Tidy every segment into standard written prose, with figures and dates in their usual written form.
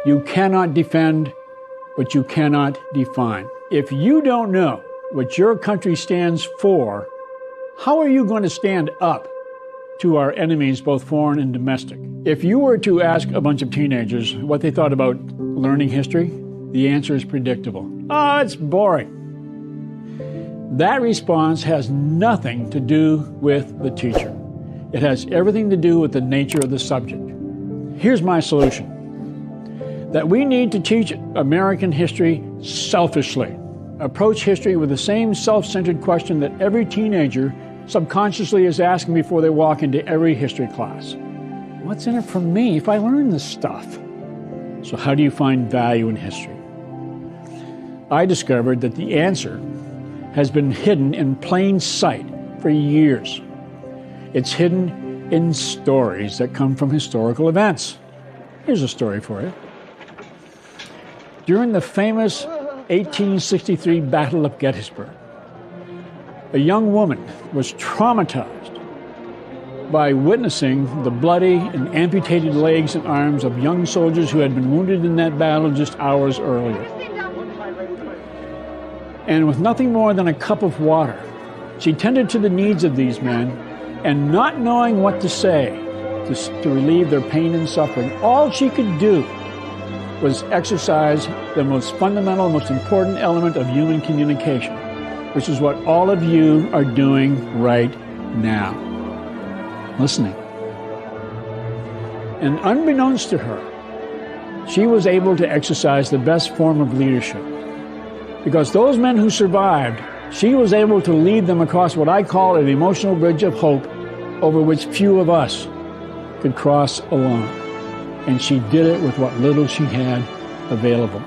You cannot defend what you cannot define. If you don't know what your country stands for, how are you going to stand up to our enemies, both foreign and domestic? If you were to ask a bunch of teenagers what they thought about learning history, the answer is predictable. Oh, it's boring. That response has nothing to do with the teacher. It has everything to do with the nature of the subject. Here's my solution. That we need to teach American history selfishly. Approach history with the same self-centered question that every teenager subconsciously is asking before they walk into every history class. What's in it for me if I learn this stuff? So how do you find value in history? I discovered that the answer has been hidden in plain sight for years. It's hidden in stories that come from historical events. Here's a story for you. During the famous 1863 Battle of Gettysburg, a young woman was traumatized by witnessing the bloody and amputated legs and arms of young soldiers who had been wounded in that battle just hours earlier. And with nothing more than a cup of water, she tended to the needs of these men, and not knowing what to say to relieve their pain and suffering, all she could do was exercise the most fundamental, most important element of human communication, which is what all of you are doing right now. Listening. And unbeknownst to her, she was able to exercise the best form of leadership. Because those men who survived, she was able to lead them across what I call an emotional bridge of hope over which few of us could cross alone. And she did it with what little she had available.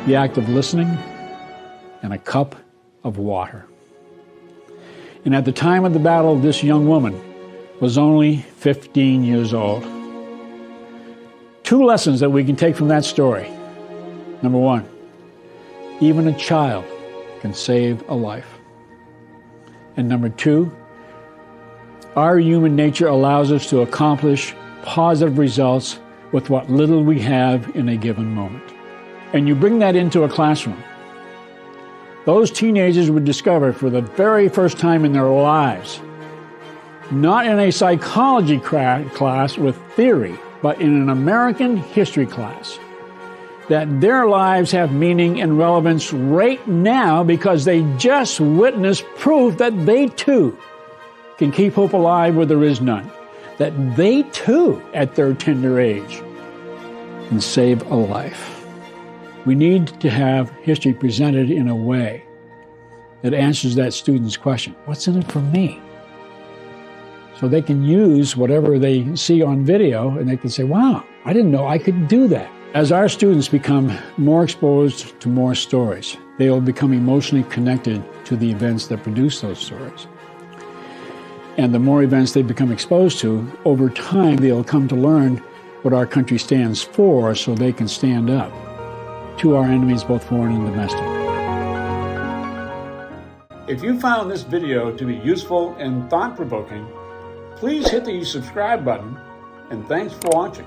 The act of listening and a cup of water. And at the time of the battle, this young woman was only 15 years old. Two lessons that we can take from that story. Number one, even a child can save a life. And number two, our human nature allows us to accomplish positive results with what little we have in a given moment. And you bring that into a classroom. Those teenagers would discover for the very first time in their lives, not in a psychology class with theory, but in an American history class, that their lives have meaning and relevance right now because they just witnessed proof that they too can keep hope alive where there is none. That they too, at their tender age, can save a life. We need to have history presented in a way that answers that student's question, what's in it for me? So they can use whatever they see on video and they can say, wow, I didn't know I could do that. As our students become more exposed to more stories, they will become emotionally connected to the events that produce those stories. And the more events they become exposed to, over time they'll come to learn what our country stands for so they can stand up to our enemies, both foreign and domestic. If you found this video to be useful and thought-provoking, please hit the subscribe button, and thanks for watching.